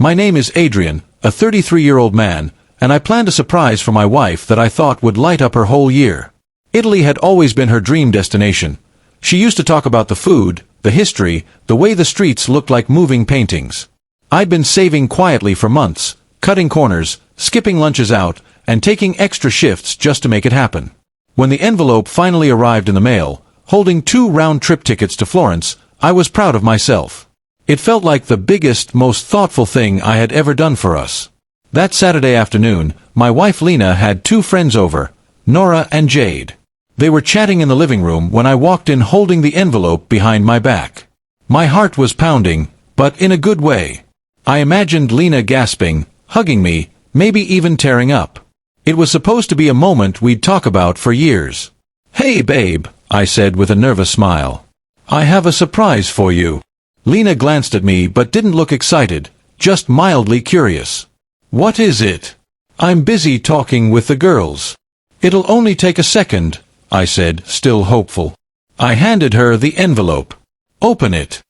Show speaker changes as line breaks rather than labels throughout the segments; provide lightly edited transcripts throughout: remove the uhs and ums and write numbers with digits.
My name is Adrian, a 33-year-old man, and I planned a surprise for my wife that I thought would light up her whole year. Italy had always been her dream destination. She used to talk about the food, the history, the way the streets looked like moving paintings. I'd been saving quietly for months, cutting corners, skipping lunches out, and taking extra shifts just to make it happen. When the envelope finally arrived in the mail, holding 2 round-trip tickets to Florence, I was proud of myself. It felt like the biggest, most thoughtful thing I had ever done for us. That Saturday afternoon, my wife Lena had 2 friends over, Nora and Jade. They were chatting in the living room when I walked in holding the envelope behind my back. My heart was pounding, but in a good way. I imagined Lena gasping, hugging me, maybe even tearing up. It was supposed to be a moment we'd talk about for years. "Hey babe," I said with a nervous smile. "I have a surprise for you." Lena glanced at me but didn't look excited, just mildly curious. "What is it?" "I'm busy talking with the girls." "It'll only take a second," I said, still hopeful. I handed her the envelope. "Open it."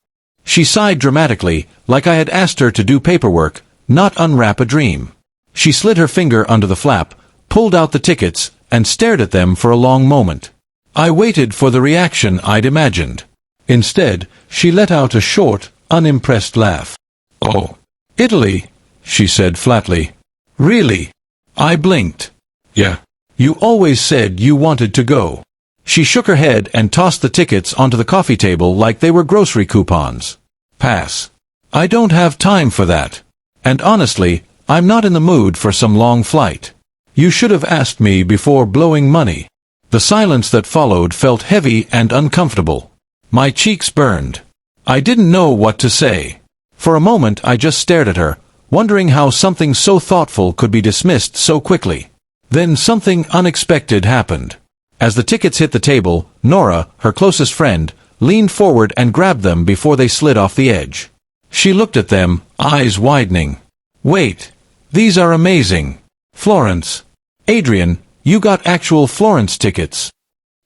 She sighed dramatically, like I had asked her to do paperwork, not unwrap a dream. She slid her finger under the flap, pulled out the tickets, and stared at them for a long moment. I waited for the reaction I'd imagined. Instead, she let out a short, unimpressed laugh. "Oh, Italy," she said flatly. "Really?" I blinked. "Yeah. You always said you wanted to go." She shook her head and tossed the tickets onto the coffee table like they were grocery coupons. "Pass. I don't have time for that. And honestly, I'm not in the mood for some long flight. You should have asked me before blowing money." The silence that followed felt heavy and uncomfortable. My cheeks burned. I didn't know what to say. For a moment I just stared at her, wondering how something so thoughtful could be dismissed so quickly. Then something unexpected happened. As the tickets hit the table, Nora, her closest friend, leaned forward and grabbed them before they slid off the edge. She looked at them, eyes widening. "Wait. These are amazing. Florence. Adrian, you got actual Florence tickets."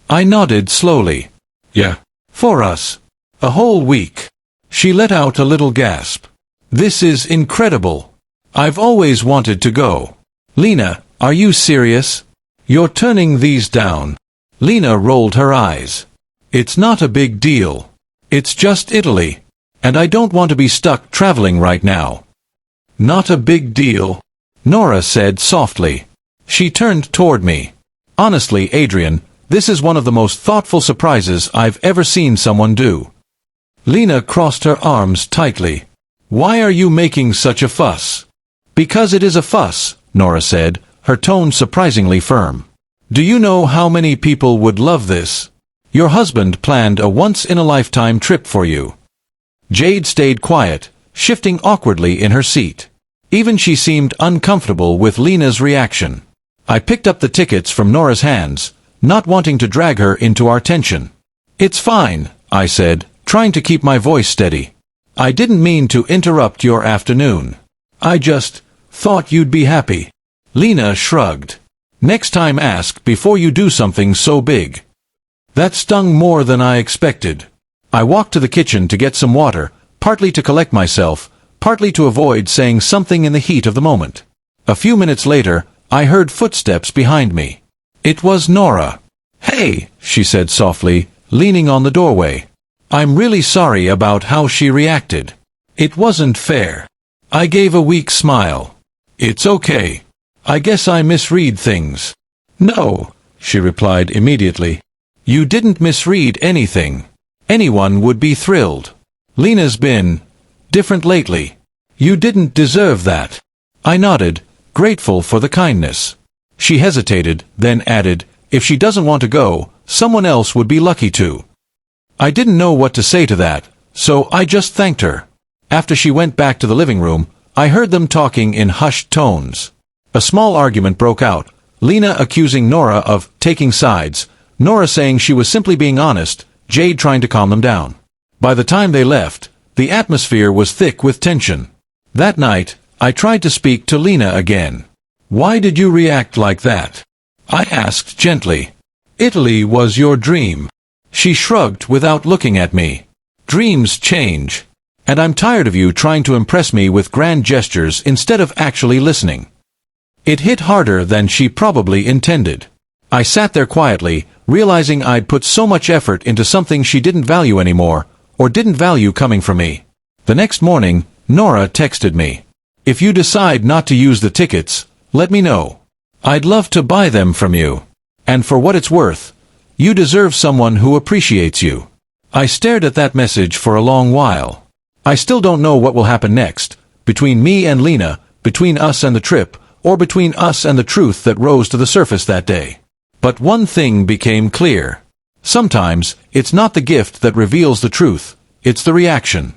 I nodded slowly. "Yeah. For us. A whole week." She let out a little gasp. "This is incredible. I've always wanted to go." "Lena, are you serious? You're turning these down?" Lena rolled her eyes. "It's not a big deal. It's just Italy. And I don't want to be stuck traveling right now." "Not a big deal," Nora said softly. She turned toward me. "Honestly, Adrian, this is one of the most thoughtful surprises I've ever seen someone do." Lena crossed her arms tightly. "Why are you making such a fuss?" "Because it is a fuss," Nora said, her tone surprisingly firm. "Do you know how many people would love this? Your husband planned a once-in-a-lifetime trip for you." Jade stayed quiet, shifting awkwardly in her seat. Even she seemed uncomfortable with Lena's reaction. I picked up the tickets from Nora's hands, not wanting to drag her into our tension. "It's fine," I said, trying to keep my voice steady. "I didn't mean to interrupt your afternoon. I just thought you'd be happy." Lena shrugged. "Next time ask before you do something so big." That stung more than I expected. I walked to the kitchen to get some water, partly to collect myself, partly to avoid saying something in the heat of the moment. A few minutes later, I heard footsteps behind me. It was Nora. "Hey," she said softly, leaning on the doorway. "I'm really sorry about how she reacted. It wasn't fair." I gave a weak smile. "It's okay. I guess I misread things." "No," she replied immediately. "You didn't misread anything. Anyone would be thrilled. Lena's been different lately. You didn't deserve that." I nodded, grateful for the kindness. She hesitated, then added, "If she doesn't want to go, someone else would be lucky to." I didn't know what to say to that, so I just thanked her. After she went back to the living room, I heard them talking in hushed tones. A small argument broke out, Lena accusing Nora of taking sides, Nora saying she was simply being honest, Jade trying to calm them down. By the time they left, the atmosphere was thick with tension. That night, I tried to speak to Lena again. "Why did you react like that?" I asked gently. "Italy was your dream." She shrugged without looking at me. "Dreams change. And I'm tired of you trying to impress me with grand gestures instead of actually listening." It hit harder than she probably intended. I sat there quietly, realizing I'd put so much effort into something she didn't value anymore, or didn't value coming from me. The next morning, Nora texted me. "If you decide not to use the tickets, let me know. I'd love to buy them from you. And for what it's worth, you deserve someone who appreciates you." I stared at that message for a long while. I still don't know what will happen next, between me and Lena, between us and the trip, or between us and the truth that rose to the surface that day. But one thing became clear. Sometimes, it's not the gift that reveals the truth, it's the reaction.